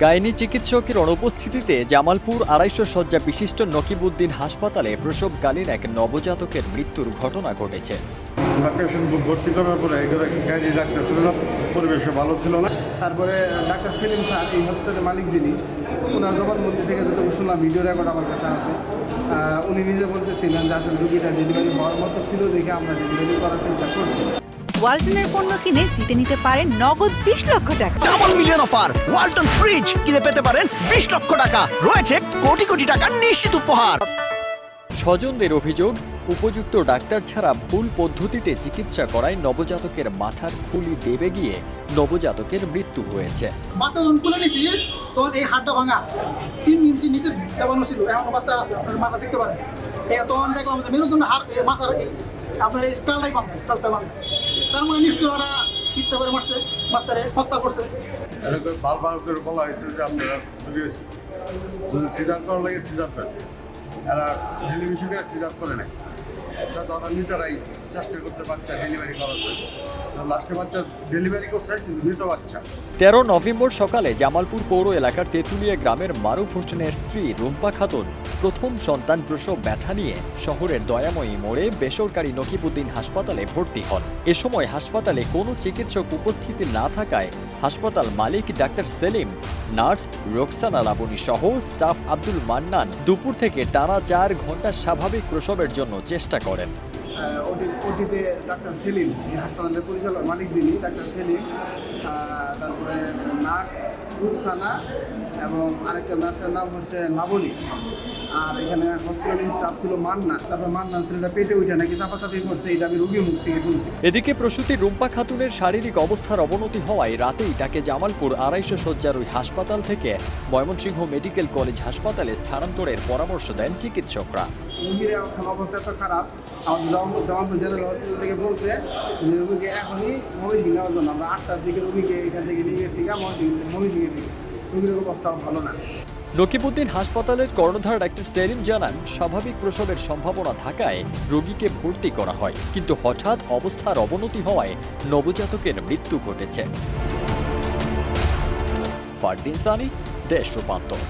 Gynae চিকিৎসকের অনুপস্থিতিতে জামালপুর ২৫০ শয্যা বিশিষ্ট নকিবউদ্দিন হাসপাতালে প্রসবকালীন এক নবজাতকের মৃত্যুর ঘটনা ঘটেছে। পেশেন্ট ভর্তি করার পরে গাইনি ডাক্তার ছিল না, পরিবেশও ভালো ছিল না। তারপরে ডাক্তার সেলিম স্যার, এই হসপিটালের মালিক যিনি, ওনার জবানবন্দি থেকে যতটুকু শুনলাম, ভিডিও রেকর্ড আমার কাছে আছে, উনি নিজে বলতেছিলেন যে আসলে রুগীটা ডেলিভারি হওয়ার মতো ছিল দেখে আমরা ডেলিভারি করার চেষ্টা করছি। ওয়ালটনের পণ্য কিনে জিতে নিতে পারেন নগদ ২০ লক্ষ টাকা। Double million offer, Walton fridge কিনে পেতে পারেন ২০ লক্ষ টাকা। রয়েছে কোটি কোটি টাকার নিশ্চিত উপহার। স্বজনদের অভিযোগ, উপযুক্ত ডাক্তার ছাড়া ভুল পদ্ধতিতে চিকিৎসা করায় নবজাতকের মাথার খুলি দেবে গিয়ে নবজাতকের মৃত্যু হয়েছে। বাচ্চা যখন খুলে নিয়েছি তখন এই হাতটা ভাঙা ৩ ইঞ্চি নিচে দেওয়ানো ছিল। এমন বাচ্চা আছে, আপনার মাথা দেখতে পারেন। তখন দেখলাম যে মেরুদণ্ড হাত মাথার আপনার এই স্কালটাই বাঁধে, স্কালটা বাঁধে। তার মানে নিশ্চয়ই ওরা ইচ্ছা করে মারছে, বাচ্চারে হত্যা করছে। এরকম বারবার করে বলা হয়েছে যে আপনারা যদি সিজার করার লাগে সিজার করেন, এরা ডেলিভারি করে সিজার করে নেয়। এটা তো ওরা নিজেরাই চেষ্টা করছে বাচ্চা ডেলিভারি করার জন্য। লাস্টে বাচ্চা ডেলিভারি করছে কিন্তু মৃত বাচ্চা। ১৩ নভেম্বর সকালে জামালপুর পৌর এলাকার তেঁতুলিয়া গ্রামের মারুফ হোসেনের স্ত্রী রুম্পা খাতুন প্রথম সন্তান প্রসব ব্যথা নিয়ে শহরের দয়াময়ী মোড়ে বেসরকারি নকিবউদ্দিন হাসপাতালে ভর্তি হন। এ সময় হাসপাতালে কোনো চিকিৎসক উপস্থিতি না থাকায় হাসপাতাল মালিক ডাক্তার সেলিম, নার্স রোকসানা লাবণী সহ স্টাফ আব্দুল মান্নান দুপুর থেকে টানা ৪ ঘন্টা স্বাভাবিক প্রসবের জন্য চেষ্টা করেন। ওটিতে ডাক্তার সেলিম, এই হাসপাতালের পরিচালক মালিক যিনি, ডাক্তার সেলিম, তারপরে নার্স রুকসানা এবং আরেকটা নার্সের নাম হচ্ছে লাবণী, আর এখানে হসপিটালের স্টাফ ছিল মান্নান। তারপরে মান্নান ছেলেটা পেটে উঠে নাকি চাপাচাপি করছে, এটা আমি রুগী মুখ থেকে শুনছি। এদিকে প্রসূতি রুম্পা খাতুনের শারীরিক অবস্থার অবনতি হওয়ায় রাতেই তাকে জামালপুর ২৫০ শয্যার ওই হাসপাতাল থেকে ময়মনসিংহ মেডিকেল কলেজ হাসপাতালে স্থানান্তরের পরামর্শ দেন চিকিৎসকরা। রুগীর এখন অবস্থা এত খারাপ, আমাদের জামালপুর জেনারেল হসপিটাল থেকে বলছে যে রুগীকে এখনই ময়মনসিংহ নেওয়ার জন্য। আমরা ৮টার দিকে রুগীকে এখান থেকে নিয়ে গেছি ময়মনসিংহের দিকে। রুগীর অবস্থা ভালো না। নকিবউদ্দিন হাসপাতালের কর্ণধার ডাক্তার সেলিম জানান, স্বাভাবিক প্রসবের সম্ভাবনা থাকায় রোগীকে ভর্তি করা হয়, কিন্তু হঠাৎ অবস্থার অবনতি হওয়ায় নবজাতকের মৃত্যু ঘটেছে। ফারদিন সানি, দেশ রূপান্তর।